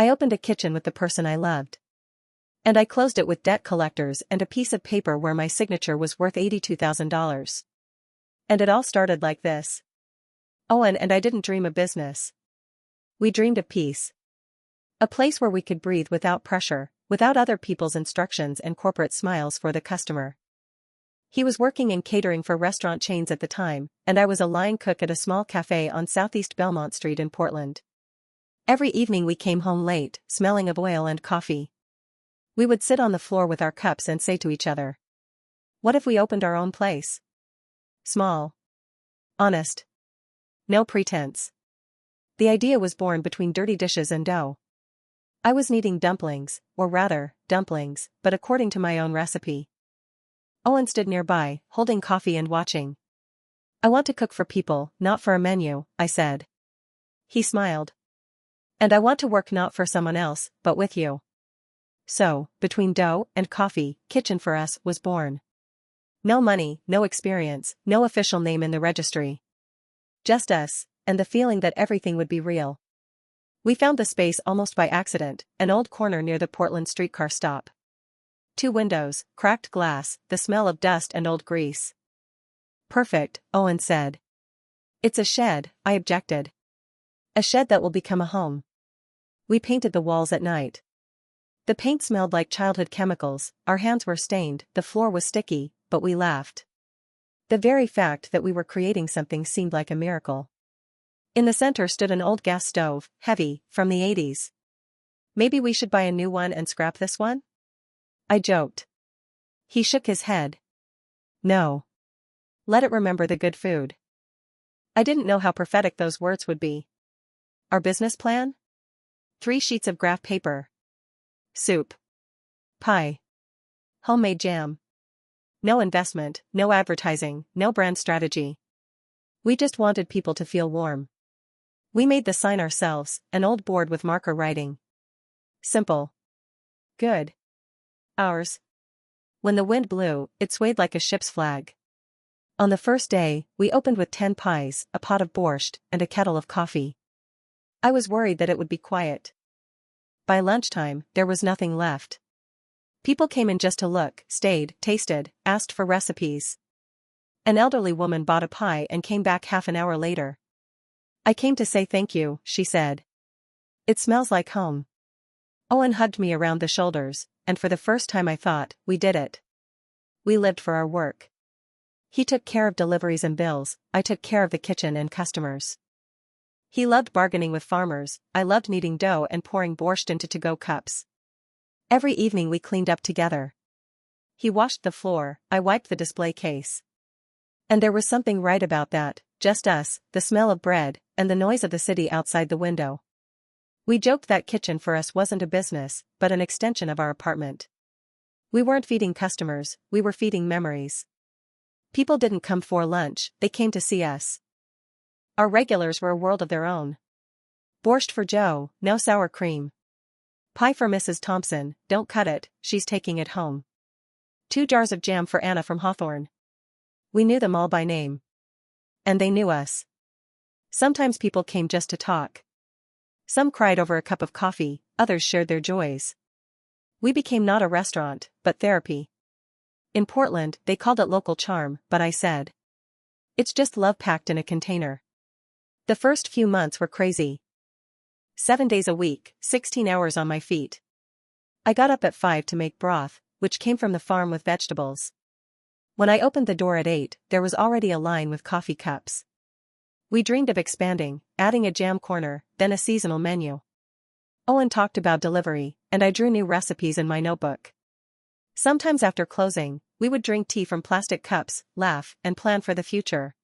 I opened a kitchen with the person I loved. And I closed it with debt collectors and a piece of paper where my signature was worth $82,000. And it all started like this. Owen and I didn't dream of business. We dreamed of peace. A place where we could breathe without pressure, without other people's instructions and corporate smiles for the customer. He was working in catering for restaurant chains at the time, and I was a line cook at a small cafe on Southeast Belmont Street in Portland. Every evening we came home late, smelling of oil and coffee. We would sit on the floor with our cups and say to each other, what if we opened our own place? Small. Honest. No pretense. The idea was born between dirty dishes and dough. I was kneading dumplings, or rather, dumplings, but according to my own recipe. Owen stood nearby, holding coffee and watching. I want to cook for people, not for a menu, I said. He smiled. And I want to work not for someone else, but with you. So, between dough and coffee, Kitchen for Us was born. No money, no experience, no official name in the registry. Just us, and the feeling that everything would be real. We found the space almost by accident, an old corner near the Portland streetcar stop. 2 windows, cracked glass, the smell of dust and old grease. Perfect, Owen said. It's a shed, I objected. A shed that will become a home. We painted the walls at night. The paint smelled like childhood chemicals, our hands were stained, the floor was sticky, but we laughed. The very fact that we were creating something seemed like a miracle. In the center stood an old gas stove, heavy, from the 80s. Maybe we should buy a new one and scrap this one? I joked. He shook his head. No. Let it remember the good food. I didn't know how prophetic those words would be. Our business plan? 3 sheets of graph paper. Soup. Pie. Homemade jam. No investment, no advertising, no brand strategy. We just wanted people to feel warm. We made the sign ourselves, an old board with marker writing. Simple. Good. Ours. When the wind blew, it swayed like a ship's flag. On the first day, we opened with 10 pies, a pot of borscht, and a kettle of coffee. I was worried that it would be quiet. By lunchtime, there was nothing left. People came in just to look, stayed, tasted, asked for recipes. An elderly woman bought a pie and came back half an hour later. I came to say thank you, she said. It smells like home. Owen hugged me around the shoulders, and for the first time I thought, we did it. We lived for our work. He took care of deliveries and bills, I took care of the kitchen and customers. He loved bargaining with farmers, I loved kneading dough and pouring borscht into to-go cups. Every evening we cleaned up together. He washed the floor, I wiped the display case. And there was something right about that, just us, the smell of bread, and the noise of the city outside the window. We joked that Kitchen for Us wasn't a business, but an extension of our apartment. We weren't feeding customers, we were feeding memories. People didn't come for lunch, they came to see us. Our regulars were a world of their own. Borscht for Joe, no sour cream. Pie for Mrs. Thompson, don't cut it, she's taking it home. 2 jars of jam for Anna from Hawthorne. We knew them all by name. And they knew us. Sometimes people came just to talk. Some cried over a cup of coffee, others shared their joys. We became not a restaurant, but therapy. In Portland, they called it local charm, but I said, it's just love packed in a container. The first few months were crazy. 7 days a week, 16 hours on my feet. I got up at 5 to make broth, which came from the farm with vegetables. When I opened the door at 8, there was already a line with coffee cups. We dreamed of expanding, adding a jam corner, then a seasonal menu. Owen talked about delivery, and I drew new recipes in my notebook. Sometimes after closing, we would drink tea from plastic cups, laugh, and plan for the future.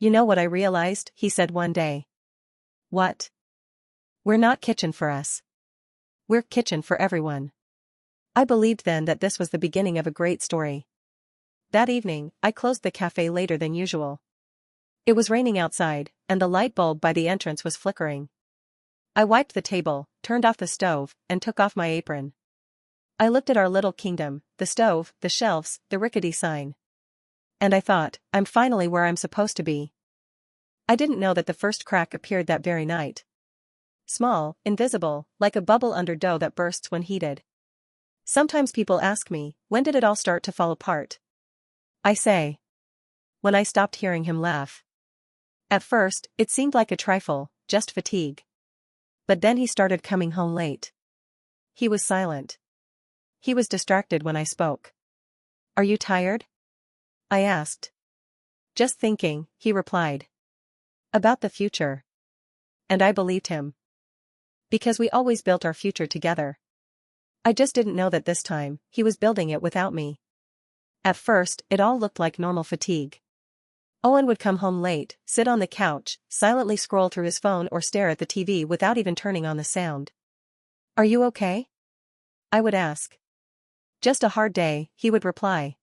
You know what I realized, he said one day. What? We're not Kitchen for Us. We're Kitchen for everyone. I believed then that this was the beginning of a great story. That evening, I closed the cafe later than usual. It was raining outside, and the light bulb by the entrance was flickering. I wiped the table, turned off the stove, and took off my apron. I looked at our little kingdom, the stove, the shelves, the rickety sign. And I thought, I'm finally where I'm supposed to be. I didn't know that the first crack appeared that very night. small, invisible, like a bubble under dough that bursts when heated. Sometimes people ask me, when did it all start to fall apart? I say, when I stopped hearing him laugh. At first, it seemed like a trifle, just fatigue. But then he started coming home late. He was silent. He was distracted when I spoke. Are you tired? I asked. Just thinking, he replied. About the future. And I believed him. Because we always built our future together. I just didn't know that this time, he was building it without me. At first, it all looked like normal fatigue. Owen would come home late, sit on the couch, silently scroll through his phone or stare at the TV without even turning on the sound. Are you okay? I would ask. Just a hard day, he would reply.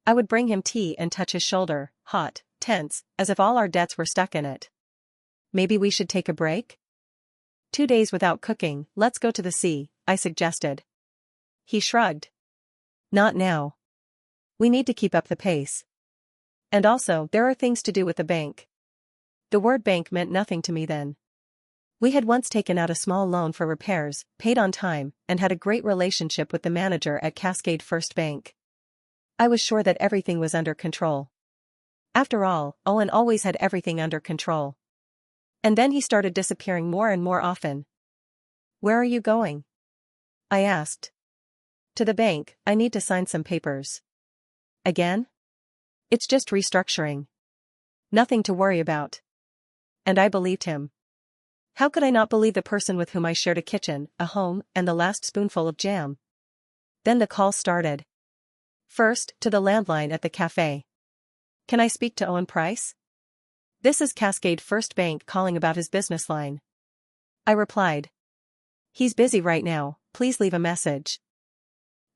I would bring him tea and touch his shoulder, hot, tense, as if all our debts were stuck in it. Maybe we should take a break? 2 days without cooking, let's go to the sea, I suggested. He shrugged. Not now. We need to keep up the pace. And also, there are things to do with the bank. The word bank meant nothing to me then. We had once taken out a small loan for repairs, paid on time, and had a great relationship with the manager at Cascade First Bank. I was sure that everything was under control. After all, Owen always had everything under control. And then he started disappearing more and more often. Where are you going? I asked. To the bank, I need to sign some papers. Again? It's just restructuring. Nothing to worry about. And I believed him. How could I not believe the person with whom I shared a kitchen, a home, and the last spoonful of jam? Then the call started. First, to the landline at the cafe. Can I speak to Owen Price? This is Cascade First Bank calling about his business line. I replied. He's busy right now, please leave a message.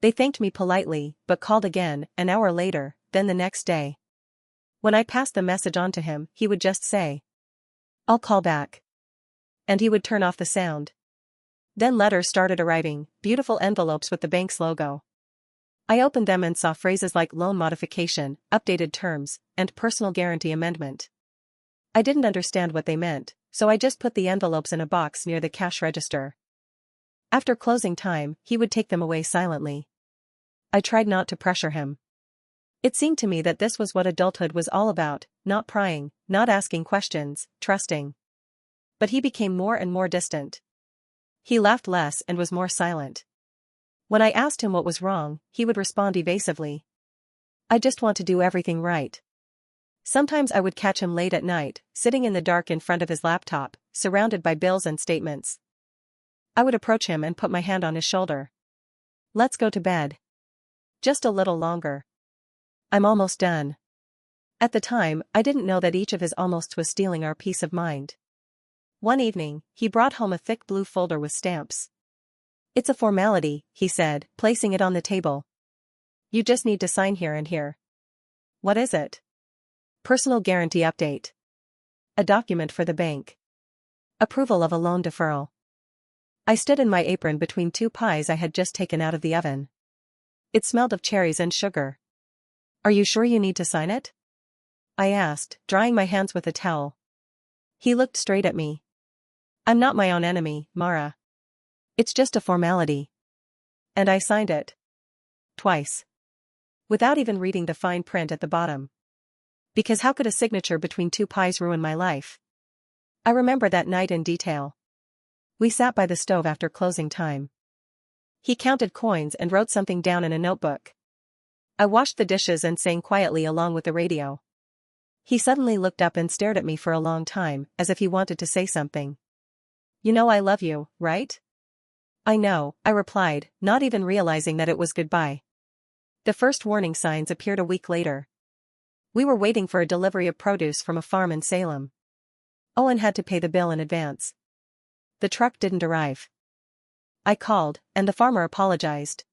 They thanked me politely, but called again, an hour later, then the next day. When I passed the message on to him, he would just say, I'll call back. And he would turn off the sound. Then letters started arriving, beautiful envelopes with the bank's logo. I opened them and saw phrases like loan modification, updated terms, and personal guarantee amendment. I didn't understand what they meant, so I just put the envelopes in a box near the cash register. After closing time, he would take them away silently. I tried not to pressure him. It seemed to me that this was what adulthood was all about, not prying, not asking questions, trusting. But he became more and more distant. He laughed less and was more silent. When I asked him what was wrong, he would respond evasively. I just want to do everything right. Sometimes I would catch him late at night, sitting in the dark in front of his laptop, surrounded by bills and statements. I would approach him and put my hand on his shoulder. Let's go to bed. Just a little longer. I'm almost done. At the time, I didn't know that each of his almosts was stealing our peace of mind. One evening, he brought home a thick blue folder with stamps. It's a formality, he said, placing it on the table. You just need to sign here and here. What is it? Personal guarantee update. A document for the bank. Approval of a loan deferral. I stood in my apron between 2 pies I had just taken out of the oven. It smelled of cherries and sugar. Are you sure you need to sign it? I asked, drying my hands with a towel. He looked straight at me. I'm not my own enemy, Mara. It's just a formality. And I signed it. Twice. Without even reading the fine print at the bottom. Because how could a signature between 2 pies ruin my life? I remember that night in detail. We sat by the stove after closing time. He counted coins and wrote something down in a notebook. I washed the dishes and sang quietly along with the radio. He suddenly looked up and stared at me for a long time, as if he wanted to say something. You know I love you, right? I know, I replied, not even realizing that it was goodbye. The first warning signs appeared a week later. We were waiting for a delivery of produce from a farm in Salem. Owen had to pay the bill in advance. The truck didn't arrive. I called, and the farmer apologized.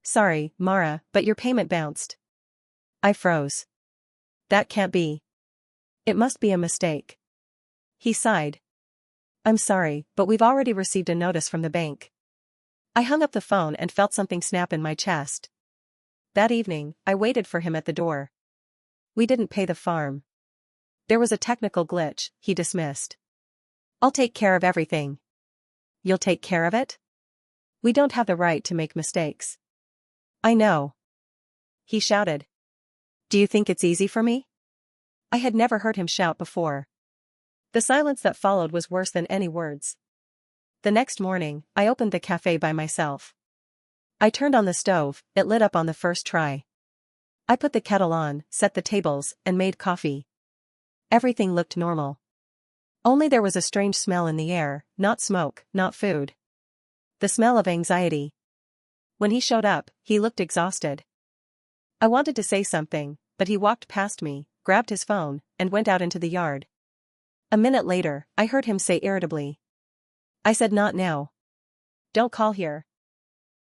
Sorry, Mara, but your payment bounced. I froze. That can't be. It must be a mistake. He sighed. I'm sorry, but we've already received a notice from the bank. I hung up the phone and felt something snap in my chest. That evening, I waited for him at the door. We didn't pay the farm. There was a technical glitch, he dismissed. I'll take care of everything, You'll take care of it? We don't have the right to make mistakes. I know. He shouted. Do you think it's easy for me? I had never heard him shout before. The silence that followed was worse than any words. The next morning, I opened the cafe by myself. I turned on the stove, it lit up on the first try. I put the kettle on, set the tables, and made coffee. Everything looked normal. Only there was a strange smell in the air, not smoke, not food. The smell of anxiety. When he showed up, he looked exhausted. I wanted to say something, but he walked past me, grabbed his phone, and went out into the yard. A minute later, I heard him say irritably. I said not now. Don't call here.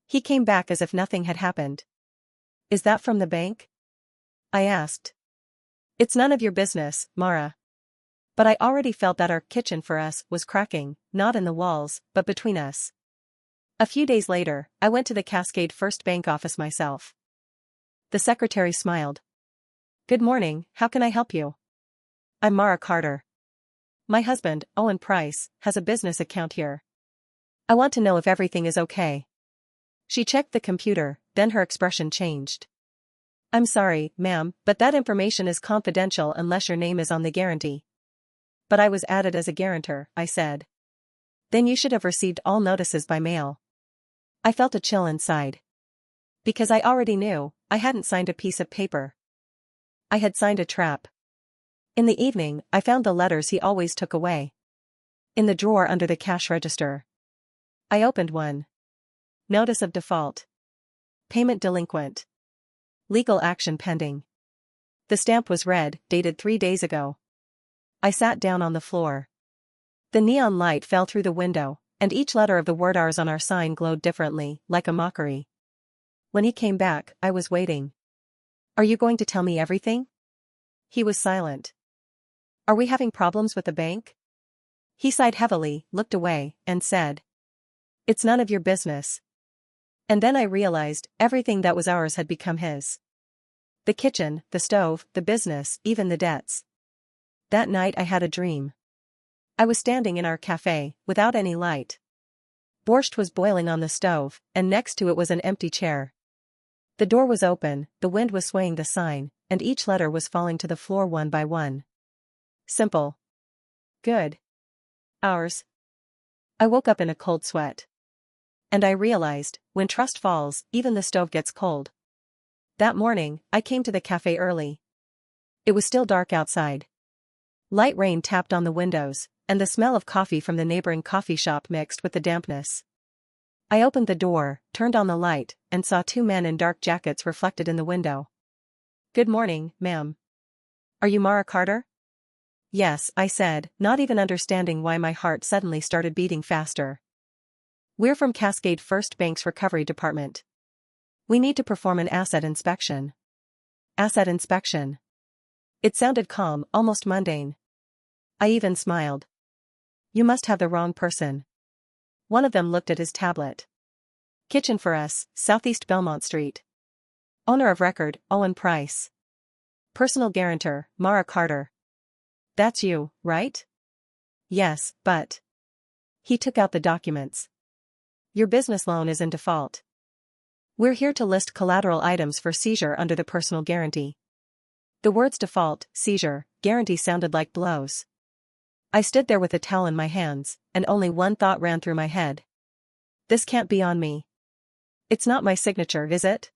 He came back as if nothing had happened. Is that from the bank? I asked. It's none of your business, Mara. But I already felt that our kitchen for us was cracking, not in the walls, but between us. A few days later, I went to the Cascade First Bank office myself. The secretary smiled. Good morning, how can I help you? I'm Mara Carter. My husband, Owen Price, has a business account here. I want to know if everything is okay. She checked the computer, then her expression changed. I'm sorry, ma'am, but that information is confidential unless your name is on the guarantee. But I was added as a guarantor, I said. Then you should have received all notices by mail. I felt a chill inside. Because I already knew, I hadn't signed a piece of paper. I had signed a trap. In the evening, I found the letters he always took away. In the drawer under the cash register. I opened one. Notice of default. Payment delinquent. Legal action pending. The stamp was red, dated 3 days ago. I sat down on the floor. The neon light fell through the window, and each letter of the word R's on our sign glowed differently, like a mockery. When he came back, I was waiting. Are you going to tell me everything? He was silent. Are we having problems with the bank? He sighed heavily, looked away, and said. It's none of your business. And then I realized, everything that was ours had become his. The kitchen, the stove, the business, even the debts. That night I had a dream. I was standing in our cafe, without any light. Borscht was boiling on the stove, and next to it was an empty chair. The door was open, the wind was swaying the sign, and each letter was falling to the floor one by one. Simple. Good. Ours. I woke up in a cold sweat. And I realized, when trust falls, even the stove gets cold. That morning, I came to the cafe early. It was still dark outside. Light rain tapped on the windows, and the smell of coffee from the neighboring coffee shop mixed with the dampness. I opened the door, turned on the light, and saw 2 men in dark jackets reflected in the window. Good morning, ma'am. Are you Mara Carter? Yes, I said, not even understanding why my heart suddenly started beating faster. We're from Cascade First Bank's Recovery Department. We need to perform an asset inspection. Asset inspection. It sounded calm, almost mundane. I even smiled. You must have the wrong person. One of them looked at his tablet. Kitchen for us, Southeast Belmont Street. Owner of record, Owen Price. Personal guarantor, Mara Carter. That's you, right? Yes, but... He took out the documents. Your business loan is in default. We're here to list collateral items for seizure under the personal guarantee. The words default, seizure, guarantee sounded like blows. I stood there with a towel in my hands, and only one thought ran through my head. This can't be on me. It's not my signature, is it?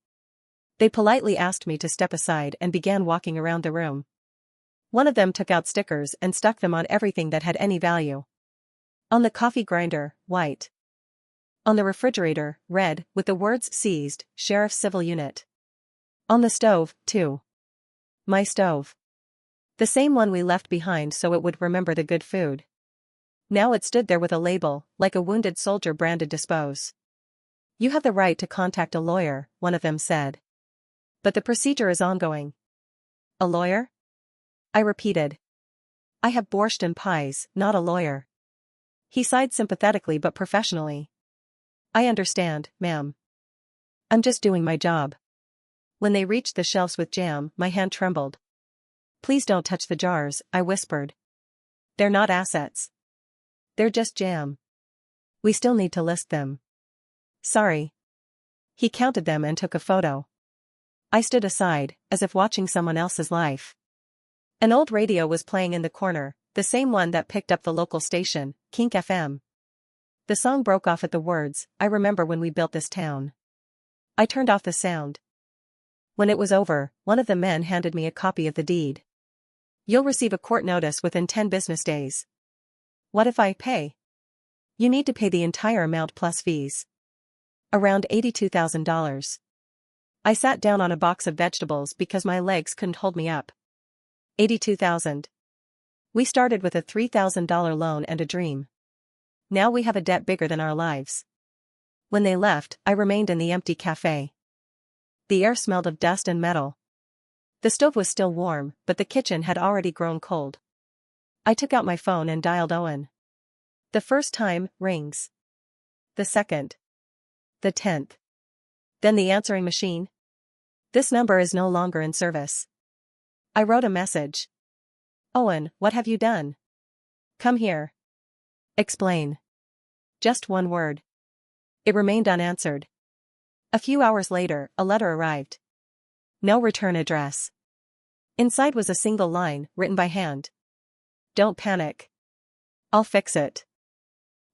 They politely asked me to step aside and began walking around the room. One of them took out stickers and stuck them on everything that had any value. On the coffee grinder, white. On the refrigerator, red, with the words seized, Sheriff's Civil Unit. On the stove, too. My stove. The same one we left behind so it would remember the good food. Now it stood there with a label, like a wounded soldier branded dispose. You have the right to contact a lawyer, one of them said. But the procedure is ongoing. A lawyer? I repeated. I have borscht and pies, not a lawyer. He sighed sympathetically but professionally. I understand, ma'am. I'm just doing my job. When they reached the shelves with jam, my hand trembled. Please don't touch the jars, I whispered. They're not assets. They're just jam. We still need to list them. Sorry. He counted them and took a photo. I stood aside, as if watching someone else's life. An old radio was playing in the corner, the same one that picked up the local station, Kink FM. The song broke off at the words, "I remember when we built this town." I turned off the sound. When it was over, one of the men handed me a copy of the deed. "You'll receive a court notice within 10 business days. What if I pay?" "You need to pay the entire amount plus fees. Around $82,000. I sat down on a box of vegetables because my legs couldn't hold me up. 82,000. We started with a $3,000 loan and a dream. Now we have a debt bigger than our lives. When they left, I remained in the empty cafe. The air smelled of dust and metal. The stove was still warm, but the kitchen had already grown cold. I took out my phone and dialed Owen. The first time, rings. The second. The 10th. Then the answering machine. "This number is no longer in service." I wrote a message. "Owen, what have you done? Come here. Explain." Just one word. It remained unanswered. A few hours later, a letter arrived. No return address. Inside was a single line, written by hand. "Don't panic. I'll fix it.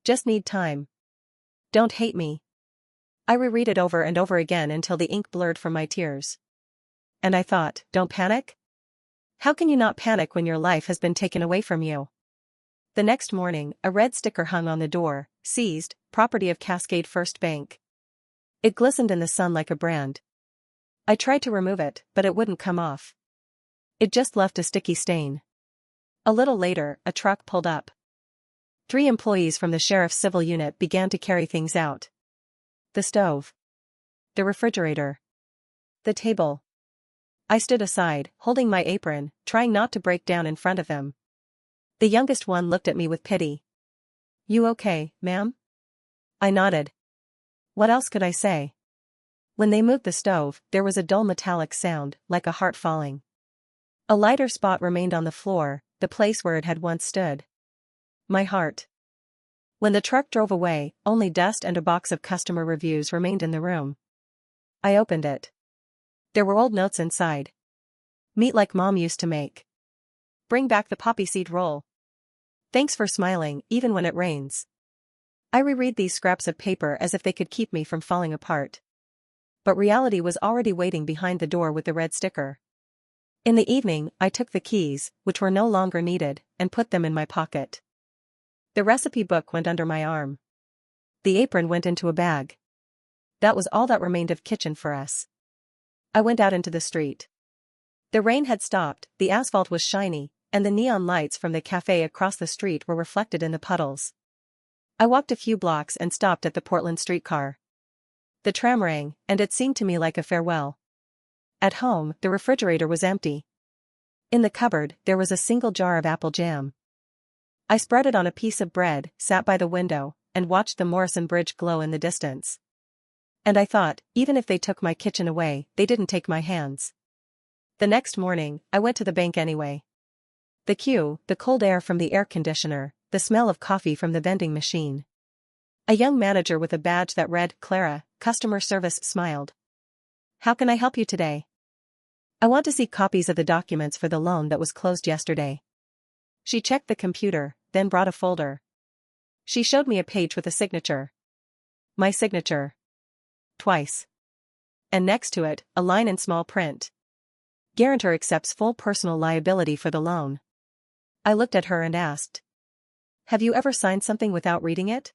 Just need time. Don't hate me." I reread it over and over again until the ink blurred from my tears. And I thought, don't panic? How can you not panic when your life has been taken away from you? The next morning, a red sticker hung on the door, "Seized, property of Cascade First Bank." It glistened in the sun like a brand. I tried to remove it, but it wouldn't come off. It just left a sticky stain. A little later, a truck pulled up. 3 employees from the sheriff's civil unit began to carry things out. The stove. The refrigerator. The table. I stood aside, holding my apron, trying not to break down in front of them. The youngest one looked at me with pity. "You okay, ma'am?" I nodded. What else could I say? When they moved the stove, there was a dull metallic sound, like a heart falling. A lighter spot remained on the floor, the place where it had once stood. My heart. When the truck drove away, only dust and a box of customer reviews remained in the room. I opened it. There were old notes inside. Meat like Mom used to make. Bring back the poppy seed roll. Thanks for smiling, even when it rains. I reread these scraps of paper as if they could keep me from falling apart. But reality was already waiting behind the door with the red sticker. In the evening, I took the keys, which were no longer needed, and put them in my pocket. The recipe book went under my arm. The apron went into a bag. That was all that remained of kitchen for us. I went out into the street. The rain had stopped, the asphalt was shiny, and the neon lights from the cafe across the street were reflected in the puddles. I walked a few blocks and stopped at the Portland streetcar. The tram rang, and it seemed to me like a farewell. At home, the refrigerator was empty. In the cupboard, there was a single jar of apple jam. I spread it on a piece of bread, sat by the window, and watched the Morrison Bridge glow in the distance. And I thought, even if they took my kitchen away, they didn't take my hands. The next morning, I went to the bank anyway. The queue, the cold air from the air conditioner, the smell of coffee from the vending machine. A young manager with a badge that read, "Clara, Customer Service," smiled. "How can I help you today?" "I want to see copies of the documents for the loan that was closed yesterday." She checked the computer, then brought a folder. She showed me a page with a signature. My signature. Twice. And next to it, a line in small print. "Guarantor accepts full personal liability for the loan." I looked at her and asked, "Have you ever signed something without reading it?"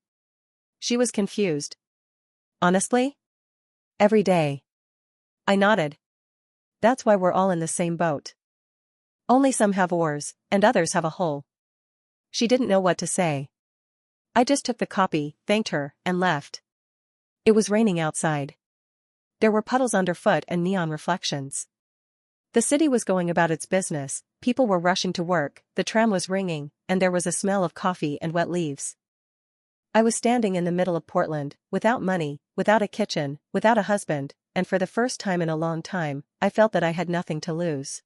She was confused. "Honestly? Every day." I nodded. "That's why we're all in the same boat. Only some have oars, and others have a hull." She didn't know what to say. I just took the copy, thanked her, and left. It was raining outside. There were puddles underfoot and neon reflections. The city was going about its business, people were rushing to work, the tram was ringing, and there was a smell of coffee and wet leaves. I was standing in the middle of Portland, without money, without a kitchen, without a husband, and for the first time in a long time, I felt that I had nothing to lose.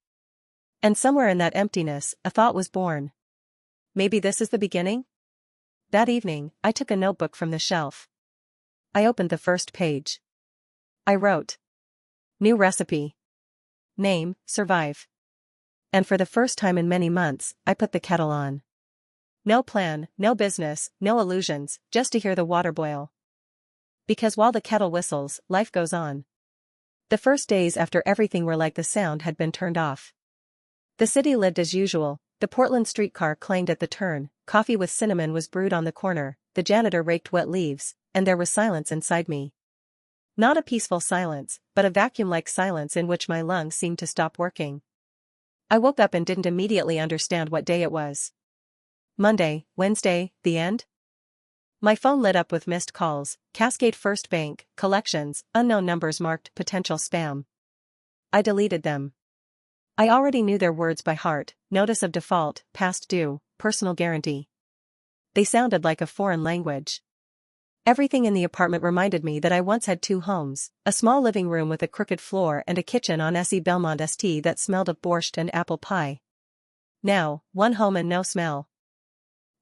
And somewhere in that emptiness, a thought was born. Maybe this is the beginning? That evening, I took a notebook from the shelf. I opened the first page. I wrote. New recipe. Name, survive. And for the first time in many months, I put the kettle on. No plan, no business, no illusions, just to hear the water boil. Because while the kettle whistles, life goes on. The first days after everything were like the sound had been turned off. The city lived as usual. The Portland streetcar clanged at the turn, coffee with cinnamon was brewed on the corner, the janitor raked wet leaves, and there was silence inside me. Not a peaceful silence, but a vacuum-like silence in which my lungs seemed to stop working. I woke up and didn't immediately understand what day it was. Monday, Wednesday, the end? My phone lit up with missed calls, Cascade First Bank, collections, unknown numbers marked potential spam. I deleted them. I already knew their words by heart: notice of default, past due, personal guarantee. They sounded like a foreign language. Everything in the apartment reminded me that I once had 2 homes, a small living room with a crooked floor and a kitchen on SE Belmont St that smelled of borscht and apple pie. Now, 1 home and no smell.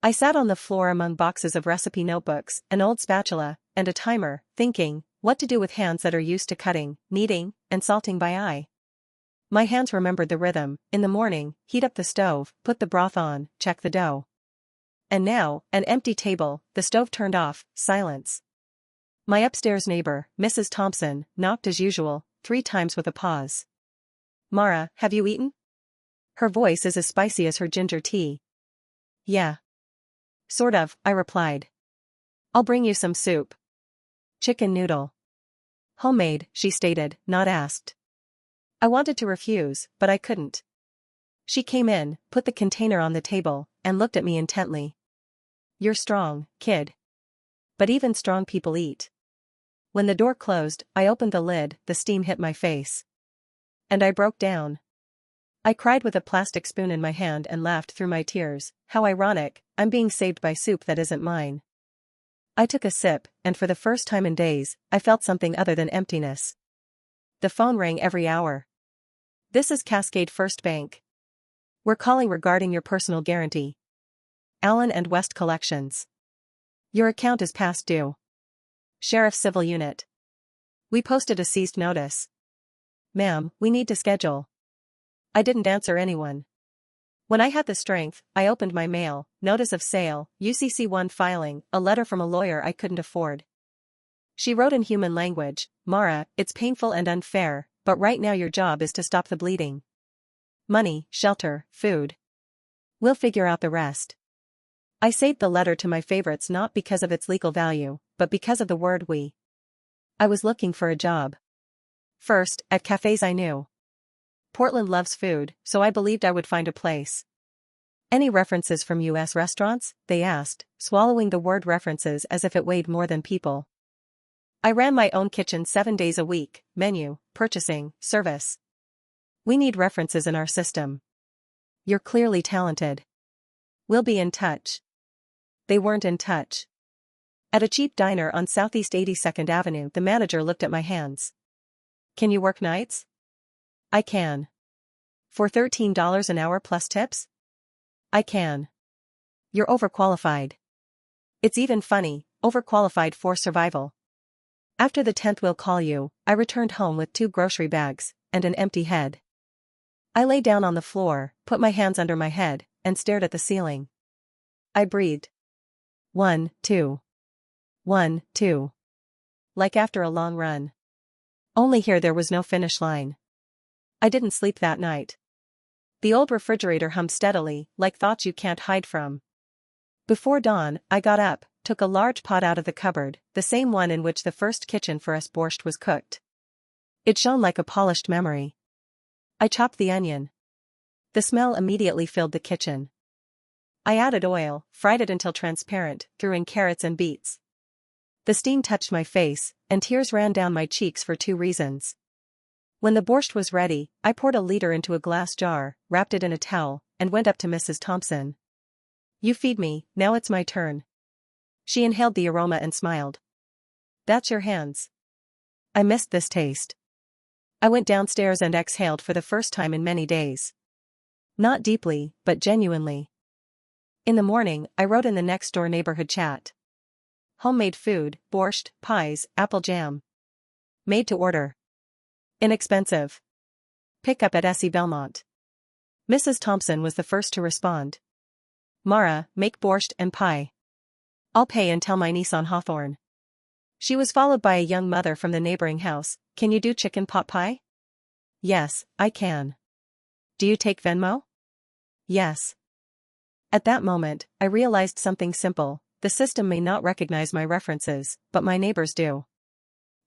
I sat on the floor among boxes of recipe notebooks, an old spatula, and a timer, thinking, what to do with hands that are used to cutting, kneading, and salting by eye. My hands remembered the rhythm: in the morning, heat up the stove, put the broth on, check the dough. And now, an empty table, the stove turned off, silence. My upstairs neighbor, Mrs. Thompson, knocked as usual, 3 times with a pause. Mara, have you eaten? Her voice is as spicy as her ginger tea. Yeah. Sort of, I replied. I'll bring you some soup. Chicken noodle. Homemade, she stated, not asked. I wanted to refuse, but I couldn't. She came in, put the container on the table, and looked at me intently. You're strong, kid. But even strong people eat. When the door closed, I opened the lid, the steam hit my face. And I broke down. I cried with a plastic spoon in my hand and laughed through my tears. How ironic, I'm being saved by soup that isn't mine. I took a sip, and for the first time in days, I felt something other than emptiness. The phone rang every hour. This is Cascade First Bank. We're calling regarding your personal guarantee. Allen and West Collections. Your account is past due. Sheriff's Civil Unit. We posted a ceased notice. Ma'am, we need to schedule. I didn't answer anyone. When I had the strength, I opened my mail: notice of sale, UCC1 filing, a letter from a lawyer I couldn't afford. She wrote in human language, Mara, it's painful and unfair, but right now your job is to stop the bleeding. Money, shelter, food. We'll figure out the rest. I saved the letter to my favorites not because of its legal value, but because of the word we. I was looking for a job. First, at cafes I knew. Portland loves food, so I believed I would find a place. Any references from U.S. restaurants? They asked, swallowing the word references as if it weighed more than people. I ran my own kitchen 7 days a week: menu, purchasing, service. We need references in our system. You're clearly talented. We'll be in touch. They weren't in touch. At a cheap diner on Southeast 82nd Avenue, the manager looked at my hands. Can you work nights? I can. For $13 an hour plus tips? I can. You're overqualified. It's even funny, overqualified for survival. After the 10th we'll call you. I returned home with 2 grocery bags, and an empty head. I lay down on the floor, put my hands under my head, and stared at the ceiling. I breathed. 1, 2. 1, 2. Like after a long run. Only here there was no finish line. I didn't sleep that night. The old refrigerator hummed steadily, like thoughts you can't hide from. Before dawn, I got up, took a large pot out of the cupboard, the same one in which the first kitchen for us borscht was cooked. It shone like a polished memory. I chopped the onion. The smell immediately filled the kitchen. I added oil, fried it until transparent, threw in carrots and beets. The steam touched my face, and tears ran down my cheeks for 2 reasons. When the borscht was ready, I poured a liter into a glass jar, wrapped it in a towel, and went up to Mrs. Thompson. You feed me, now it's my turn. She inhaled the aroma and smiled. That's your hands. I missed this taste. I went downstairs and exhaled for the first time in many days. Not deeply, but genuinely. In the morning, I wrote in the next door neighborhood chat. Homemade food, borscht, pies, apple jam. Made to order. Inexpensive. Pick up at SE Belmont. Mrs. Thompson was the first to respond. Mara, make borscht and pie. I'll pay and tell my niece on Hawthorne. She was followed by a young mother from the neighboring house. Can you do chicken pot pie? Yes, I can. Do you take Venmo? Yes. At that moment, I realized something simple. The system may not recognize my references, but my neighbors do.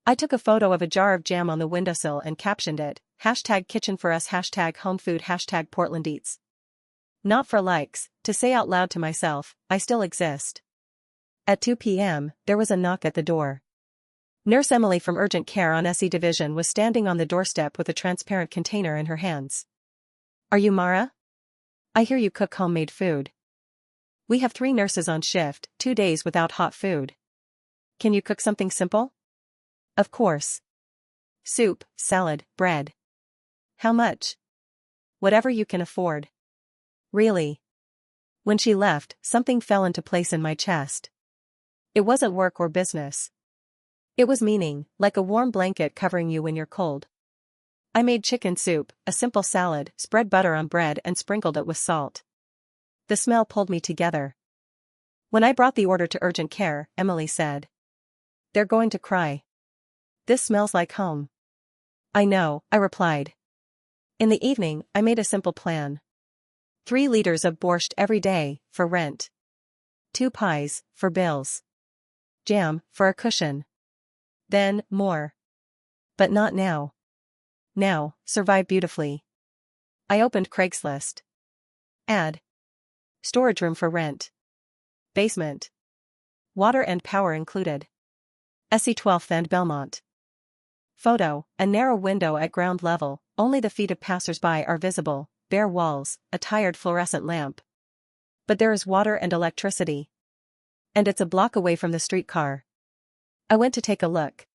I took a photo of a jar of jam on the windowsill and captioned it, #kitchen4us, #homefood, #Portland Eats. Not for likes, to say out loud to myself, I still exist. At 2 p.m., there was a knock at the door. Nurse Emily from Urgent Care on SE Division was standing on the doorstep with a transparent container in her hands. Are you Mara? I hear you cook homemade food. We have 3 nurses on shift, 2 days without hot food. Can you cook something simple? Of course. Soup, salad, bread. How much? Whatever you can afford. Really? When she left, something fell into place in my chest. It wasn't work or business. It was meaning, like a warm blanket covering you when you're cold. I made chicken soup, a simple salad, spread butter on bread and sprinkled it with salt. The smell pulled me together. When I brought the order to Urgent Care, Emily said. They're going to cry. This smells like home. I know, I replied. In the evening, I made a simple plan. 3 liters of borscht every day, for rent. 2 pies, for bills. Jam, for a cushion. Then, more. But not now. Now, survive beautifully. I opened Craigslist. Ad. Storage room for rent. Basement. Water and power included. SE 12th and Belmont. Photo, a narrow window at ground level, only the feet of passers-by are visible, bare walls, a tired fluorescent lamp. But there is water and electricity. And it's a block away from the streetcar. I went to take a look.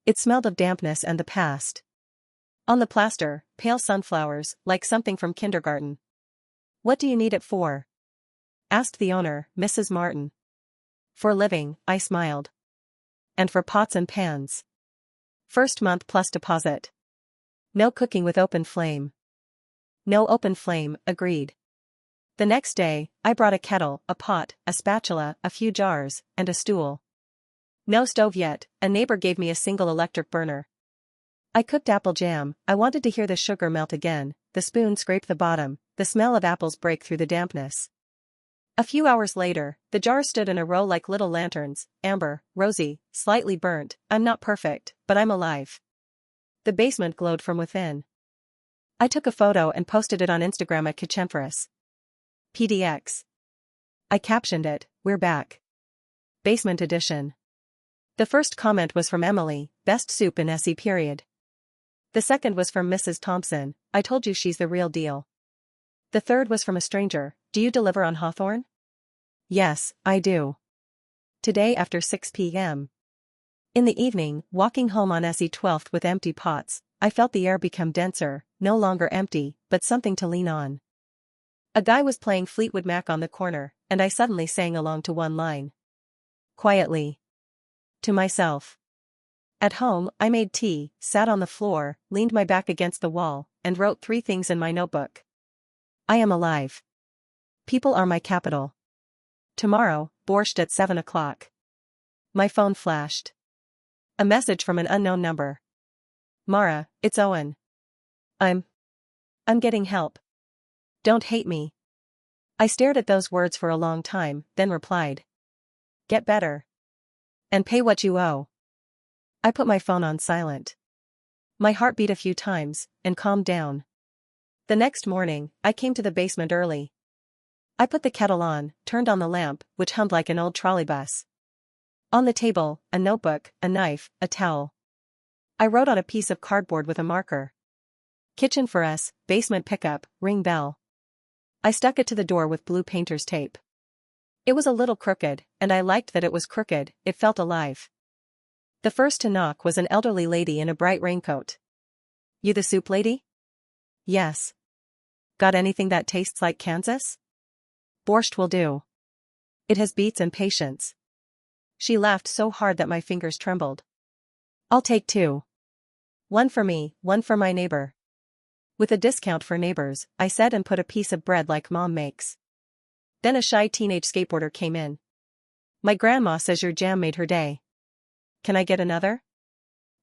It smelled of dampness and the past. On the plaster, pale sunflowers, like something from kindergarten. What do you need it for? Asked the owner, Mrs. Martin. For living, I smiled. And for pots and pans. First month plus deposit. No cooking with open flame. No open flame, agreed. The next day, I brought a kettle, a pot, a spatula, a few jars, and a stool. No stove yet, a neighbor gave me a single electric burner. I cooked apple jam. I wanted to hear the sugar melt again, the spoon scrape the bottom, the smell of apples break through the dampness. A few hours later, the jars stood in a row like little lanterns, amber, rosy, slightly burnt. I'm not perfect, but I'm alive. The basement glowed from within. I took a photo and posted it on Instagram at Kitchen4us. PDX. I captioned it, "We're back. Basement edition." The first comment was from Emily, "Best soup in SE period." The second was from Mrs. Thompson, "I told you she's the real deal." The third was from a stranger, "Do you deliver on Hawthorne?" Yes, I do. Today after 6 p.m. In the evening, walking home on SE 12th with empty pots, I felt the air become denser, no longer empty, but something to lean on. A guy was playing Fleetwood Mac on the corner, and I suddenly sang along to one line. Quietly. To myself. At home, I made tea, sat on the floor, leaned my back against the wall, and wrote 3 things in my notebook. I am alive. People are my capital. Tomorrow, borscht at 7 o'clock. My phone flashed. A message from an unknown number. Mara, it's Owen. I'm getting help. Don't hate me. I stared at those words for a long time, then replied. Get better. And pay what you owe. I put my phone on silent. My heart beat a few times, and calmed down. The next morning, I came to the basement early. I put the kettle on, turned on the lamp, which hummed like an old trolleybus. On the table, a notebook, a knife, a towel. I wrote on a piece of cardboard with a marker. Kitchen4us, basement pickup, ring bell. I stuck it to the door with blue painter's tape. It was a little crooked, and I liked that it was crooked, it felt alive. The first to knock was an elderly lady in a bright raincoat. You the soup lady? Yes. Got anything that tastes like Kansas? Borscht will do. It has beets and patience. She laughed so hard that my fingers trembled. I'll take 2. One for me, one for my neighbor. With a discount for neighbors, I said, and put a piece of bread like Mom makes. Then a shy teenage skateboarder came in. My grandma says your jam made her day. Can I get another?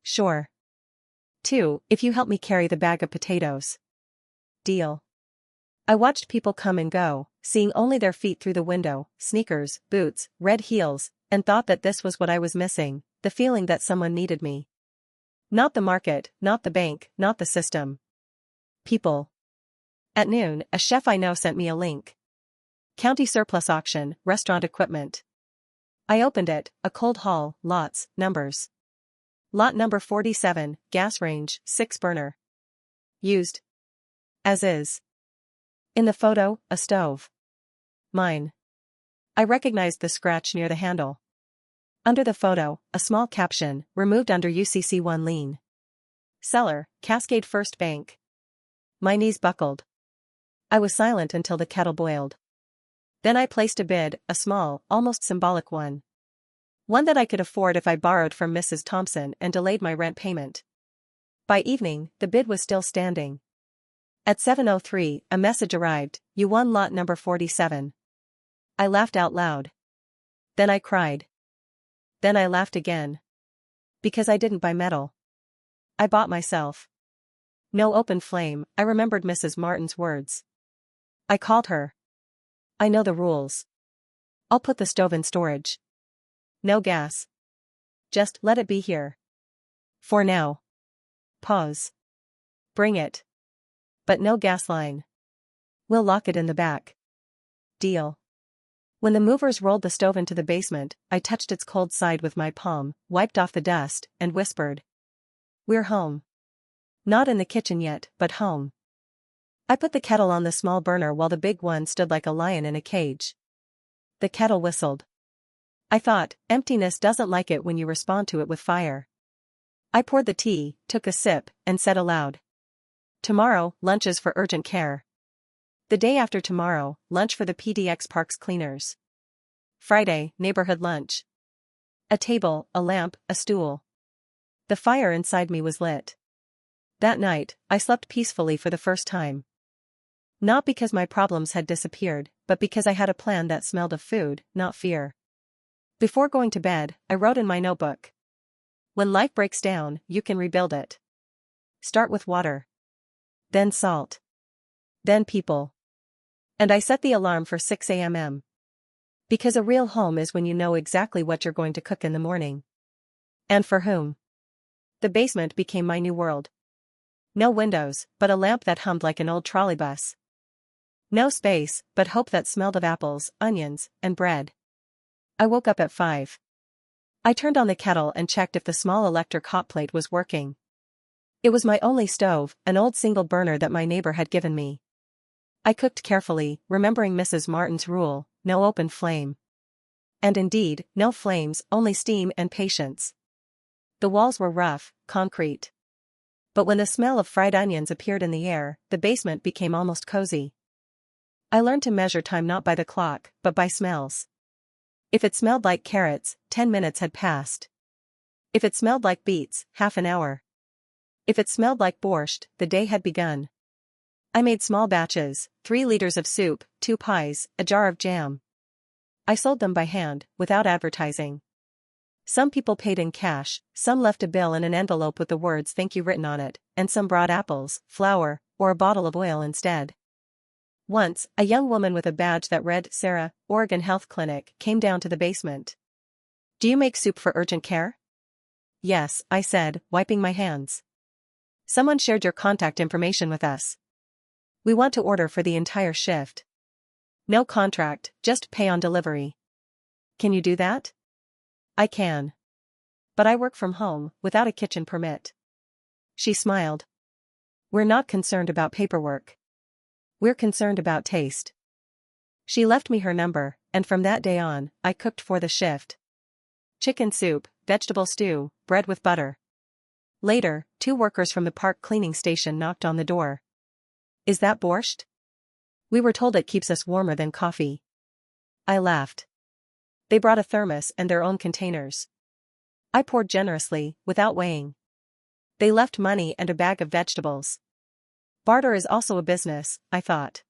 Sure. 2, if you help me carry the bag of potatoes. Deal. I watched people come and go, seeing only their feet through the window, sneakers, boots, red heels, and thought that this was what I was missing, the feeling that someone needed me. Not the market, not the bank, not the system. People. At noon, a chef I know sent me a link. County surplus auction, restaurant equipment. I opened it, a cold haul, lots, numbers. Lot number 47, gas range, 6 burner. Used. As is. In the photo, a stove. Mine. I recognized the scratch near the handle. Under the photo, a small caption, removed under UCC1 lien. Seller, Cascade First Bank. My knees buckled. I was silent until the kettle boiled. Then I placed a bid, a small, almost symbolic one. One that I could afford if I borrowed from Mrs. Thompson and delayed my rent payment. By evening, the bid was still standing. At 7:03, a message arrived, you won lot number 47. I laughed out loud. Then I cried. Then I laughed again. Because I didn't buy metal. I bought myself. No open flame, I remembered Mrs. Martin's words. I called her. I know the rules. I'll put the stove in storage. No gas. Just let it be here. For now. Pause. Bring it. But no gas line. We'll lock it in the back. Deal. When the movers rolled the stove into the basement, I touched its cold side with my palm, wiped off the dust, and whispered. We're home. Not in the kitchen yet, but home. I put the kettle on the small burner while the big one stood like a lion in a cage. The kettle whistled. I thought, emptiness doesn't like it when you respond to it with fire. I poured the tea, took a sip, and said aloud. Tomorrow, lunch is for urgent care. The day after tomorrow, lunch for the PDX Parks cleaners. Friday, neighborhood lunch. A table, a lamp, a stool. The fire inside me was lit. That night, I slept peacefully for the first time. Not because my problems had disappeared, but because I had a plan that smelled of food, not fear. Before going to bed, I wrote in my notebook. When life breaks down, you can rebuild it. Start with water. Then salt. Then people. And I set the alarm for 6 a.m. Because a real home is when you know exactly what you're going to cook in the morning. And for whom. The basement became my new world. No windows, but a lamp that hummed like an old trolley bus. No space, but hope that smelled of apples, onions, and bread. I woke up at 5. I turned on the kettle and checked if the small electric hot plate was working. It was my only stove, an old single burner that my neighbor had given me. I cooked carefully, remembering Mrs. Martin's rule, no open flame. And indeed, no flames, only steam and patience. The walls were rough, concrete. But when the smell of fried onions appeared in the air, the basement became almost cozy. I learned to measure time not by the clock, but by smells. If it smelled like carrots, 10 minutes had passed. If it smelled like beets, half an hour. If it smelled like borscht, the day had begun. I made small batches, 3 liters of soup, 2 pies, a jar of jam. I sold them by hand, without advertising. Some people paid in cash, some left a bill in an envelope with the words "thank you" written on it, and some brought apples, flour, or a bottle of oil instead. Once, a young woman with a badge that read Sarah, Oregon Health Clinic, came down to the basement. Do you make soup for urgent care? Yes, I said, wiping my hands. Someone shared your contact information with us. We want to order for the entire shift. No contract, just pay on delivery. Can you do that? I can. But I work from home, without a kitchen permit. She smiled. We're not concerned about paperwork. We're concerned about taste. She left me her number, and from that day on, I cooked for the shift. Chicken soup, vegetable stew, bread with butter. Later, 2 workers from the park cleaning station knocked on the door. Is that borscht? We were told it keeps us warmer than coffee. I laughed. They brought a thermos and their own containers. I poured generously, without weighing. They left money and a bag of vegetables. Barter is also a business, I thought.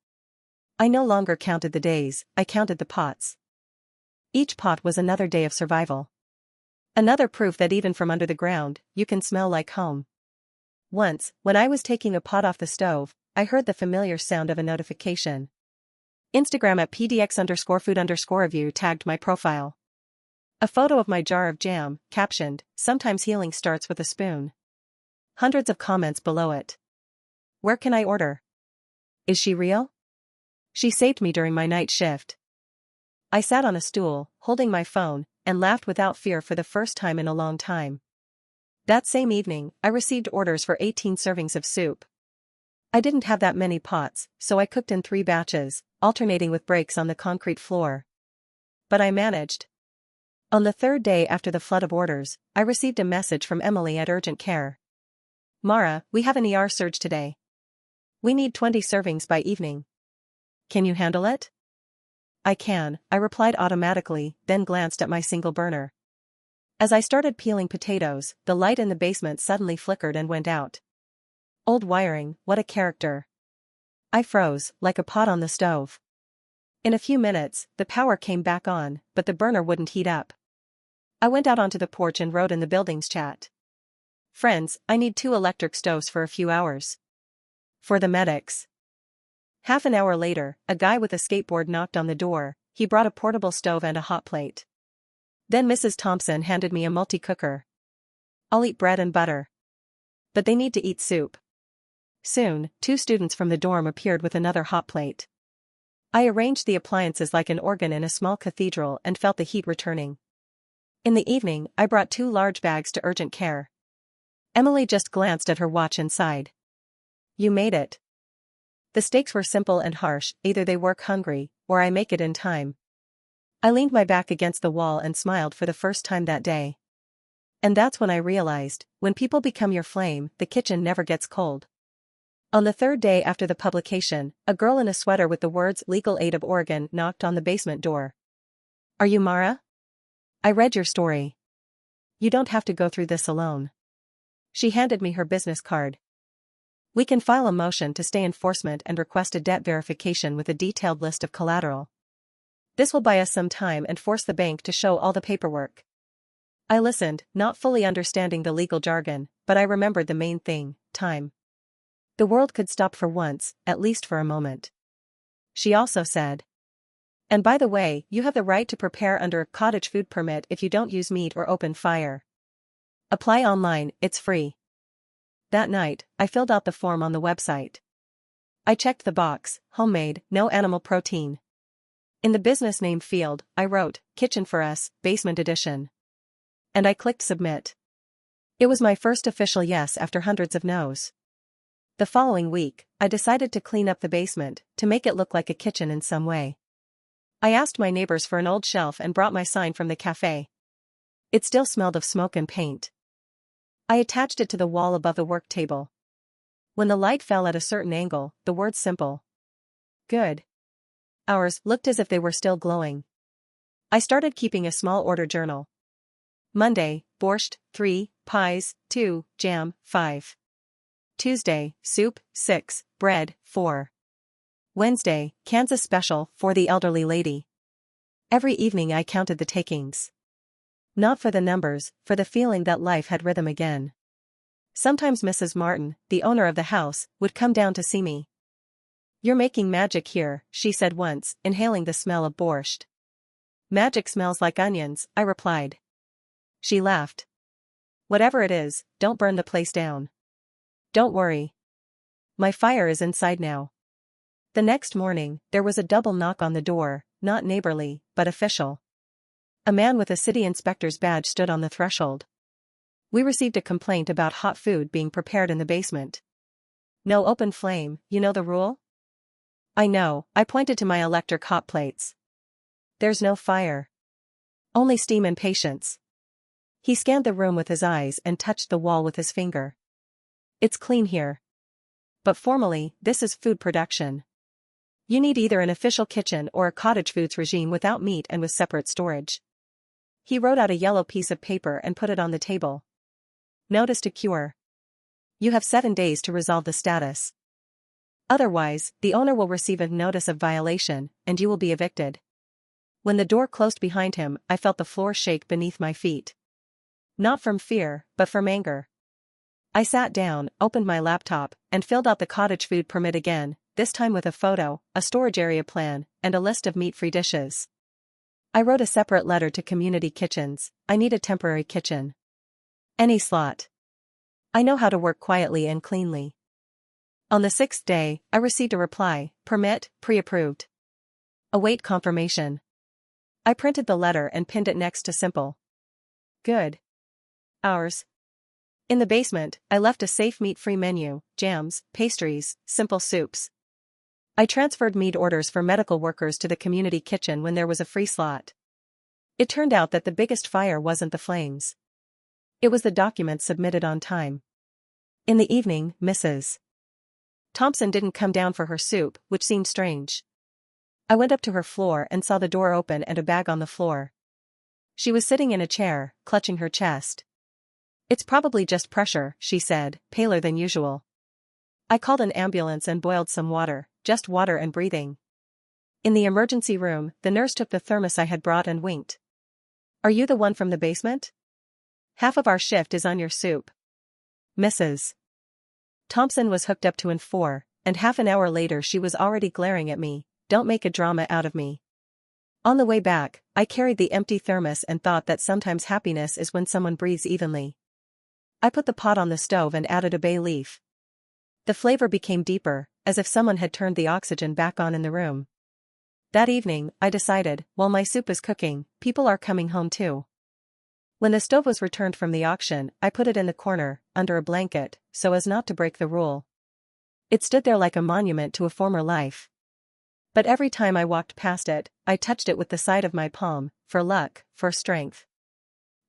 I no longer counted the days, I counted the pots. Each pot was another day of survival. Another proof that even from under the ground, you can smell like home. Once, when I was taking a pot off the stove, I heard the familiar sound of a notification. Instagram at pdx_food_review tagged my profile. A photo of my jar of jam, captioned, "Sometimes healing starts with a spoon." Hundreds of comments below it. Where can I order? Is she real? She saved me during my night shift. I sat on a stool, holding my phone, and laughed without fear for the first time in a long time. That same evening, I received orders for 18 servings of soup. I didn't have that many pots, so I cooked in 3 batches, alternating with breaks on the concrete floor. But I managed. On the 3rd day after the flood of orders, I received a message from Emily at Urgent Care. "Mara, we have an ER surge today. We need 20 servings by evening. Can you handle it?" "I can," I replied automatically, then glanced at my single burner. As I started peeling potatoes, the light in the basement suddenly flickered and went out. Old wiring, what a character. I froze, like a pot on the stove. In a few minutes, the power came back on, but the burner wouldn't heat up. I went out onto the porch and wrote in the building's chat. "Friends, I need 2 electric stoves for a few hours. For the medics." Half an hour later, a guy with a skateboard knocked on the door. He brought a portable stove and a hot plate. Then Mrs. Thompson handed me a multi-cooker. "I'll eat bread and butter. But they need to eat soup." Soon, 2 students from the dorm appeared with another hot plate. I arranged the appliances like an organ in a small cathedral and felt the heat returning. In the evening, I brought 2 large bags to Urgent Care. Emily just glanced at her watch and sighed. "You made it." The stakes were simple and harsh, either they work hungry, or I make it in time. I leaned my back against the wall and smiled for the first time that day. And that's when I realized, when people become your flame, the kitchen never gets cold. On the 3rd day after the publication, a girl in a sweater with the words "Legal Aid of Oregon" knocked on the basement door. "Are you Mara? I read your story. You don't have to go through this alone." She handed me her business card. "We can file a motion to stay enforcement and request a debt verification with a detailed list of collateral. This will buy us some time and force the bank to show all the paperwork." I listened, not fully understanding the legal jargon, but I remembered the main thing: time. The world could stop for once, at least for a moment. She also said, "And by the way, you have the right to prepare under a cottage food permit if you don't use meat or open fire. Apply online, it's free." That night, I filled out the form on the website. I checked the box, homemade, no animal protein. In the business name field, I wrote, "Kitchen for Us, Basement Edition." And I clicked submit. It was my first official yes after hundreds of no's. The following week, I decided to clean up the basement, to make it look like a kitchen in some way. I asked my neighbors for an old shelf and brought my sign from the cafe. It still smelled of smoke and paint. I attached it to the wall above the work table. When the light fell at a certain angle, the words "simple, good" hours looked as if they were still glowing. I started keeping a small order journal. Monday, borscht, 3, pies, 2, jam, 5. Tuesday, soup, 6, bread, 4. Wednesday, Kansas special, for the elderly lady. Every evening I counted the takings. Not for the numbers, for the feeling that life had rhythm again. Sometimes Mrs. Martin, the owner of the house, would come down to see me. "You're making magic here," she said once, inhaling the smell of borscht. "Magic smells like onions," I replied. She laughed. "Whatever it is, don't burn the place down." "Don't worry. My fire is inside now." The next morning, there was a double knock on the door, not neighborly, but official. A man with a city inspector's badge stood on the threshold. "We received a complaint about hot food being prepared in the basement. No open flame, you know the rule?" "I know," I pointed to my electric hot plates. "There's no fire. Only steam and patience." He scanned the room with his eyes and touched the wall with his finger. "It's clean here. But formally, this is food production. You need either an official kitchen or a cottage foods regime without meat and with separate storage. He wrote out a yellow piece of paper and put it on the table. Notice to cure. You have 7 days to resolve the status. Otherwise, the owner will receive a notice of violation, and you will be evicted. When the door closed behind him, I felt the floor shake beneath my feet. Not from fear, but from anger. I sat down, opened my laptop, and filled out the cottage food permit again, this time with a photo, a storage area plan, and a list of meat-free dishes. I wrote a separate letter to community kitchens. I need a temporary kitchen. Any slot. I know how to work quietly and cleanly. On the 6th day, I received a reply, permit, pre-approved. Await confirmation. I printed the letter and pinned it next to simple. Good. Hours. In the basement, I left a safe meat-free menu, jams, pastries, simple soups. I transferred meat orders for medical workers to the community kitchen when there was a free slot. It turned out that the biggest fire wasn't the flames. It was the documents submitted on time. In the evening, Mrs. Thompson didn't come down for her soup, which seemed strange. I went up to her floor and saw the door open and a bag on the floor. She was sitting in a chair, clutching her chest. It's probably just pressure, she said, paler than usual. I called an ambulance and boiled some water, just water and breathing. In the emergency room, the nurse took the thermos I had brought and winked. Are you the one from the basement? Half of our shift is on your soup. Mrs. Thompson was hooked up to N4, and half an hour later she was already glaring at me, don't make a drama out of me. On the way back, I carried the empty thermos and thought that sometimes happiness is when someone breathes evenly. I put the pot on the stove and added a bay leaf. The flavor became deeper, as if someone had turned the oxygen back on in the room. That evening, I decided, while my soup is cooking, people are coming home too. When the stove was returned from the auction, I put it in the corner, under a blanket, so as not to break the rule. It stood there like a monument to a former life. But every time I walked past it, I touched it with the side of my palm, for luck, for strength.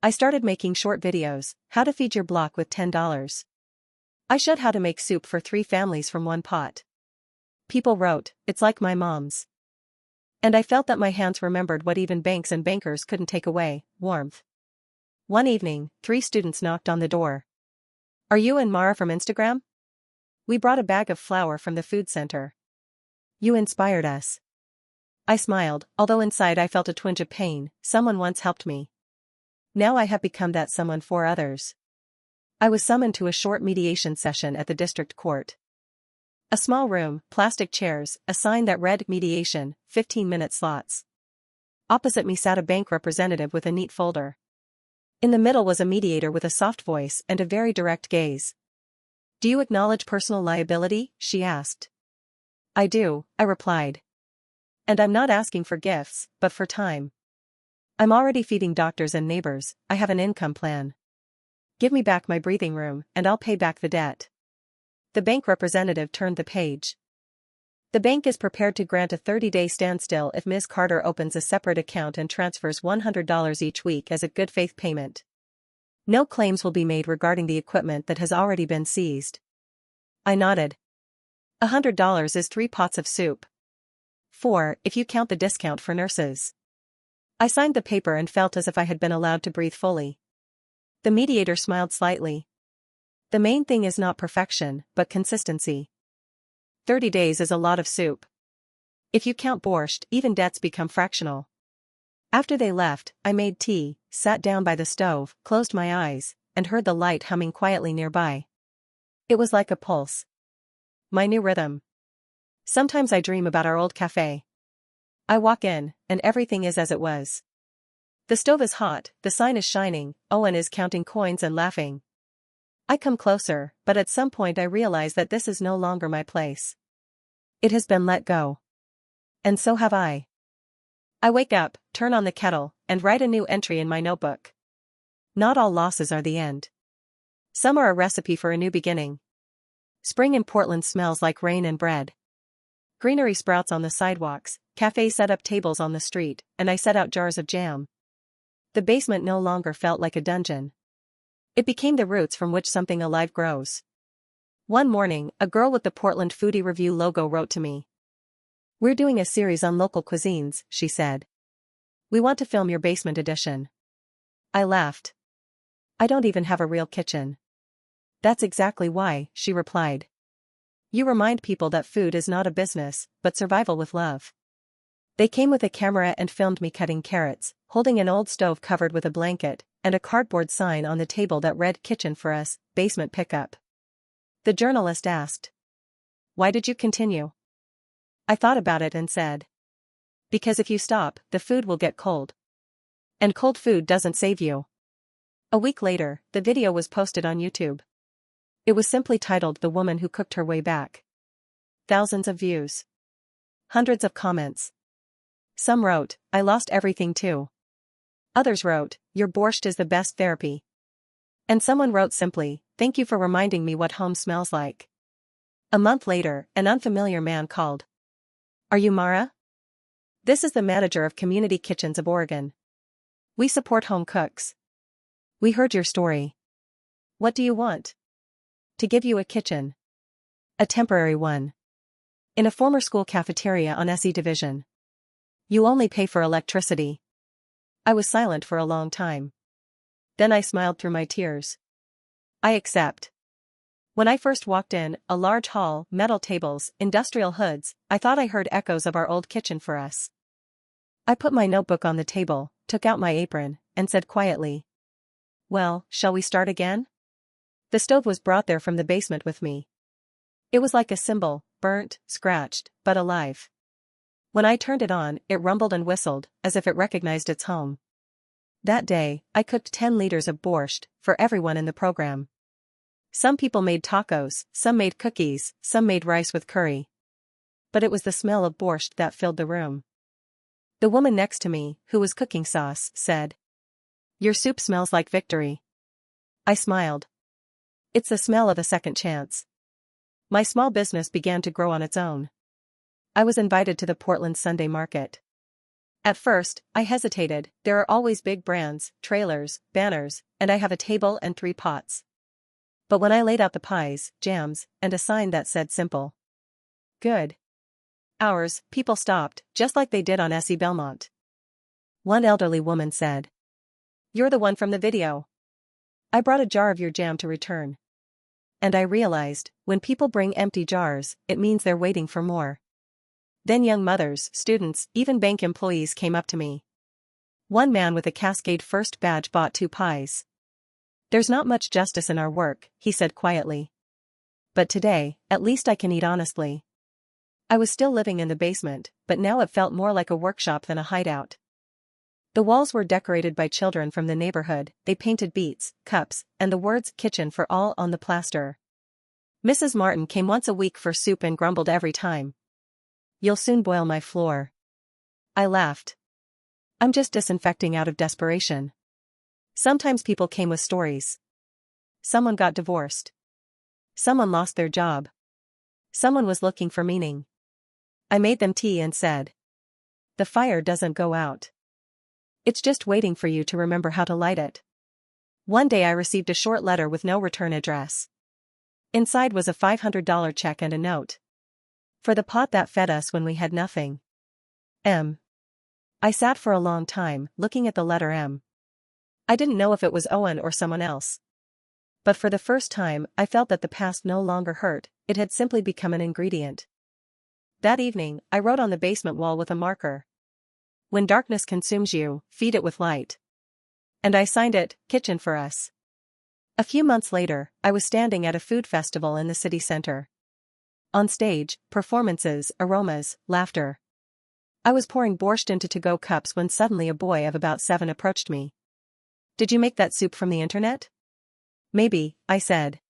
I started making short videos, how to feed your block with $10. I showed how to make soup for 3 families from one pot. People wrote, it's like my mom's. And I felt that my hands remembered what even banks and bankers couldn't take away, warmth. One evening, 3 students knocked on the door. Are you and Mara from Instagram? We brought a bag of flour from the food center. You inspired us. I smiled, although inside I felt a twinge of pain. Someone once helped me. Now I have become that someone for others. I was summoned to a short mediation session at the district court. A small room, plastic chairs, a sign that read mediation, 15-minute slots. Opposite me sat a bank representative with a neat folder. In the middle was a mediator with a soft voice and a very direct gaze. Do you acknowledge personal liability? She asked. I do, I replied. And I'm not asking for gifts, but for time. I'm already feeding doctors and neighbors, I have an income plan. Give me back my breathing room, and I'll pay back the debt. The bank representative turned the page. The bank is prepared to grant a 30-day standstill if Ms. Carter opens a separate account and transfers $100 each week as a good faith payment. No claims will be made regarding the equipment that has already been seized. I nodded. $100 is 3 pots of soup. 4, if you count the discount for nurses. I signed the paper and felt as if I had been allowed to breathe fully. The mediator smiled slightly. The main thing is not perfection, but consistency. 30 days is a lot of soup. If you count borscht, even debts become fractional. After they left, I made tea, sat down by the stove, closed my eyes, and heard the light humming quietly nearby. It was like a pulse. My new rhythm. Sometimes I dream about our old cafe. I walk in, and everything is as it was. The stove is hot, the sign is shining, Owen is counting coins and laughing. I come closer, but at some point I realize that this is no longer my place. It has been let go. And so have I. I wake up, turn on the kettle, and write a new entry in my notebook. Not all losses are the end. Some are a recipe for a new beginning. Spring in Portland smells like rain and bread. Greenery sprouts on the sidewalks, cafes set up tables on the street, and I set out jars of jam. The basement no longer felt like a dungeon. It became the roots from which something alive grows. One morning, a girl with the Portland Foodie Review logo wrote to me. We're doing a series on local cuisines, she said. We want to film your basement edition. I laughed. I don't even have a real kitchen. That's exactly why, she replied. You remind people that food is not a business, but survival with love. They came with a camera and filmed me cutting carrots, holding an old stove covered with a blanket, and a cardboard sign on the table that read "Kitchen for us, basement pickup." The journalist asked, "Why did you continue?" I thought about it and said, "Because if you stop, the food will get cold. And cold food doesn't save you." A week later, the video was posted on YouTube. It was simply titled "The Woman Who Cooked Her Way Back." Thousands of views. Hundreds of comments. Some wrote, "I lost everything too." Others wrote, "Your borscht is the best therapy." And someone wrote simply, "Thank you for reminding me what home smells like." A month later, an unfamiliar man called. "Are you Mara?" "This is the manager of Community Kitchens of Oregon. We support home cooks. We heard your story. What do you want?" "To give you a kitchen. A temporary one. In a former school cafeteria on SE Division. You only pay for electricity." I was silent for a long time. Then I smiled through my tears. "I accept." When I first walked in, a large hall, metal tables, industrial hoods, I thought I heard echoes of our old kitchen for us. I put my notebook on the table, took out my apron, and said quietly, "Well, shall we start again?" The stove was brought there from the basement with me. It was like a cymbal, burnt, scratched, but alive. When I turned it on, it rumbled and whistled, as if it recognized its home. That day, I cooked 10 liters of borscht, for everyone in the program. Some people made tacos, some made cookies, some made rice with curry. But it was the smell of borscht that filled the room. The woman next to me, who was cooking sauce, said, "Your soup smells like victory." I smiled. It's the smell of a second chance. My small business began to grow on its own. I was invited to the Portland Sunday market. At first, I hesitated. There are always big brands, trailers, banners, and I have a table and 3 pots. But when I laid out the pies, jams, and a sign that said simple, "Good Hours," people stopped, just like they did on SE Belmont. One elderly woman said, "You're the one from the video. I brought a jar of your jam to return." And I realized, when people bring empty jars, it means they're waiting for more. Then young mothers, students, even bank employees came up to me. One man with a Cascade First badge bought 2 pies. "There's not much justice in our work," he said quietly. "But today, at least I can eat honestly." I was still living in the basement, but now it felt more like a workshop than a hideout. The walls were decorated by children from the neighborhood. They painted beets, cups, and the words "Kitchen for All" on the plaster. Mrs. Martin came once a week for soup and grumbled every time, "You'll soon boil my floor." I laughed. I'm just disinfecting out of desperation. Sometimes people came with stories. Someone got divorced. Someone lost their job. Someone was looking for meaning. I made them tea and said, "The fire doesn't go out. It's just waiting for you to remember how to light it." One day I received a short letter with no return address. Inside was a $500 check and a note. For the pot that fed us when we had nothing. M. I sat for a long time, looking at the letter M. I didn't know if it was Owen or someone else. But for the first time, I felt that the past no longer hurt, it had simply become an ingredient. That evening, I wrote on the basement wall with a marker, "When darkness consumes you, feed it with light." And I signed it, "Kitchen for Us." A few months later, I was standing at a food festival in the city center. On stage, performances, aromas, laughter. I was pouring borscht into to-go cups when suddenly a boy of about 7 approached me. "Did you make that soup from the internet?" "Maybe," I said.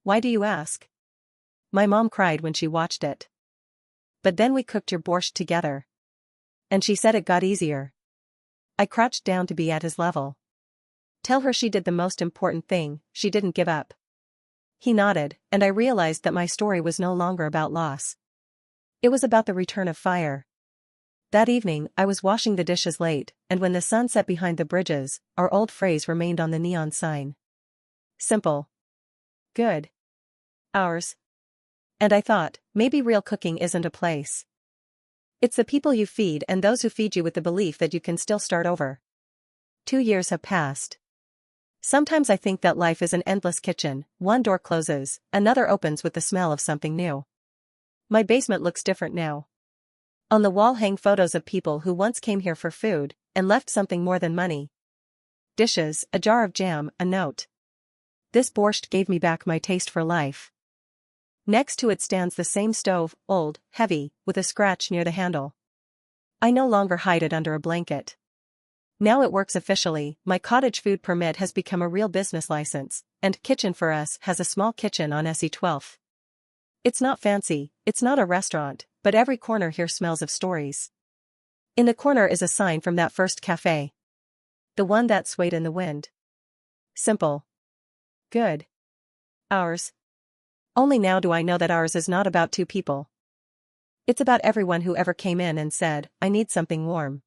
"Why do you ask?" "My mom cried when she watched it. But then we cooked your borscht together. And she said it got easier." I crouched down to be at his level. "Tell her she did the most important thing, she didn't give up." He nodded, and I realized that my story was no longer about loss. It was about the return of fire. That evening, I was washing the dishes late, and when the sun set behind the bridges, our old phrase remained on the neon sign. Simple. Good. Hours. And I thought, maybe real cooking isn't a place. It's the people you feed and those who feed you with the belief that you can still start over. 2 years have passed. Sometimes I think that life is an endless kitchen, one door closes, another opens with the smell of something new. My basement looks different now. On the wall hang photos of people who once came here for food, and left something more than money. Dishes, a jar of jam, a note. This borscht gave me back my taste for life. Next to it stands the same stove, old, heavy, with a scratch near the handle. I no longer hide it under a blanket. Now it works officially, my cottage food permit has become a real business license, and Kitchen for Us has a small kitchen on SE 12th. It's not fancy, it's not a restaurant, but every corner here smells of stories. In the corner is a sign from that first cafe. The one that swayed in the wind. Simple. Good. Ours. Only now do I know that ours is not about two people. It's about everyone who ever came in and said, I need something warm.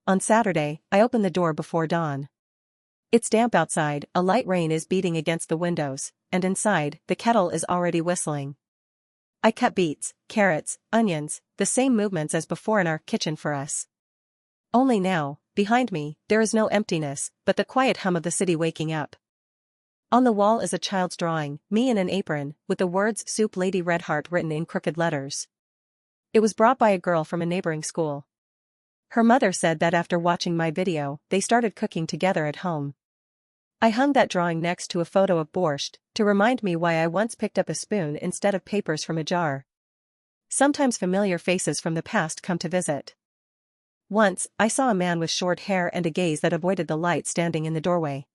On Saturday, I open the door before dawn. It's damp outside, a light rain is beating against the windows, and inside, the kettle is already whistling. I cut beets, carrots, onions, the same movements as before in our Kitchen for Us. Only now, behind me, there is no emptiness, but the quiet hum of the city waking up. On the wall is a child's drawing, me in an apron, with the words Soup Lady Redheart written in crooked letters. It was brought by a girl from a neighboring school. Her mother said that after watching my video, they started cooking together at home. I hung that drawing next to a photo of borscht, to remind me why I once picked up a spoon instead of papers from a jar. Sometimes familiar faces from the past come to visit. Once, I saw a man with short hair and a gaze that avoided the light standing in the doorway.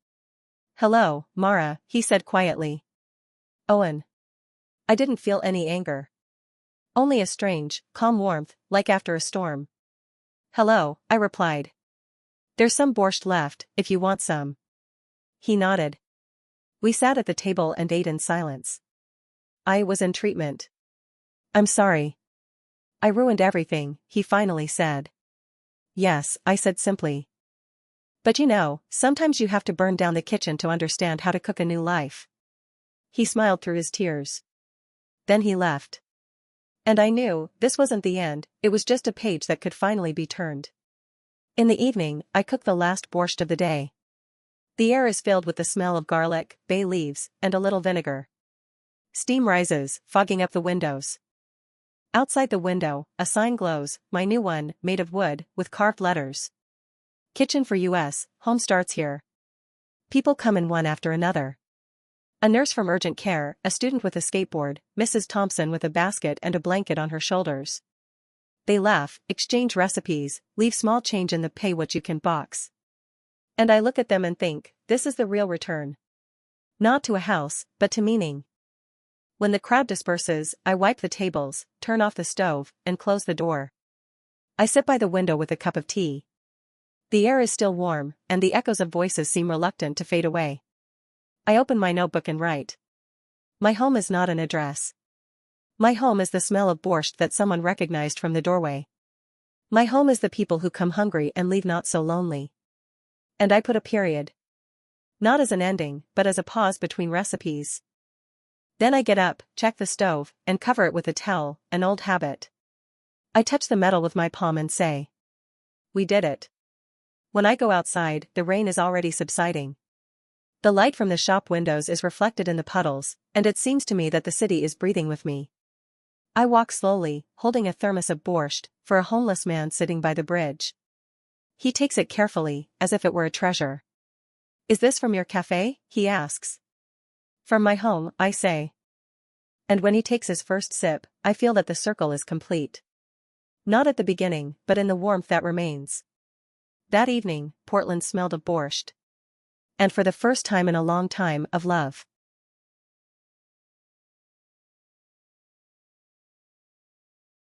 Hello, Mara, he said quietly. Owen. I didn't feel any anger. Only a strange, calm warmth, like after a storm. Hello, I replied. There's some borscht left, if you want some. He nodded. We sat at the table and ate in silence. I was in treatment. I'm sorry. I ruined everything, he finally said. Yes, I said simply. But you know, sometimes you have to burn down the kitchen to understand how to cook a new life. He smiled through his tears. Then he left. And I knew, this wasn't the end, it was just a page that could finally be turned. In the evening, I cook the last borscht of the day. The air is filled with the smell of garlic, bay leaves, and a little vinegar. Steam rises, fogging up the windows. Outside the window, a sign glows, my new one, made of wood, with carved letters. Kitchen for US, home starts here. People come in one after another. A nurse from urgent care, a student with a skateboard, Mrs. Thompson with a basket and a blanket on her shoulders. They laugh, exchange recipes, leave small change in the pay what you can box. And I look at them and think, this is the real return. Not to a house, but to meaning. When the crowd disperses, I wipe the tables, turn off the stove, and close the door. I sit by the window with a cup of tea. The air is still warm, and the echoes of voices seem reluctant to fade away. I open my notebook and write. My home is not an address. My home is the smell of borscht that someone recognized from the doorway. My home is the people who come hungry and leave not so lonely. And I put a period. Not as an ending, but as a pause between recipes. Then I get up, check the stove, and cover it with a towel, an old habit. I touch the metal with my palm and say. We did it. When I go outside, the rain is already subsiding. The light from the shop windows is reflected in the puddles, and it seems to me that the city is breathing with me. I walk slowly, holding a thermos of borscht, for a homeless man sitting by the bridge. He takes it carefully, as if it were a treasure. Is this from your cafe? He asks. From my home, I say. And when he takes his first sip, I feel that the circle is complete. Not at the beginning, but in the warmth that remains. That evening, Portland smelled of borscht. And for the first time in a long time, of love.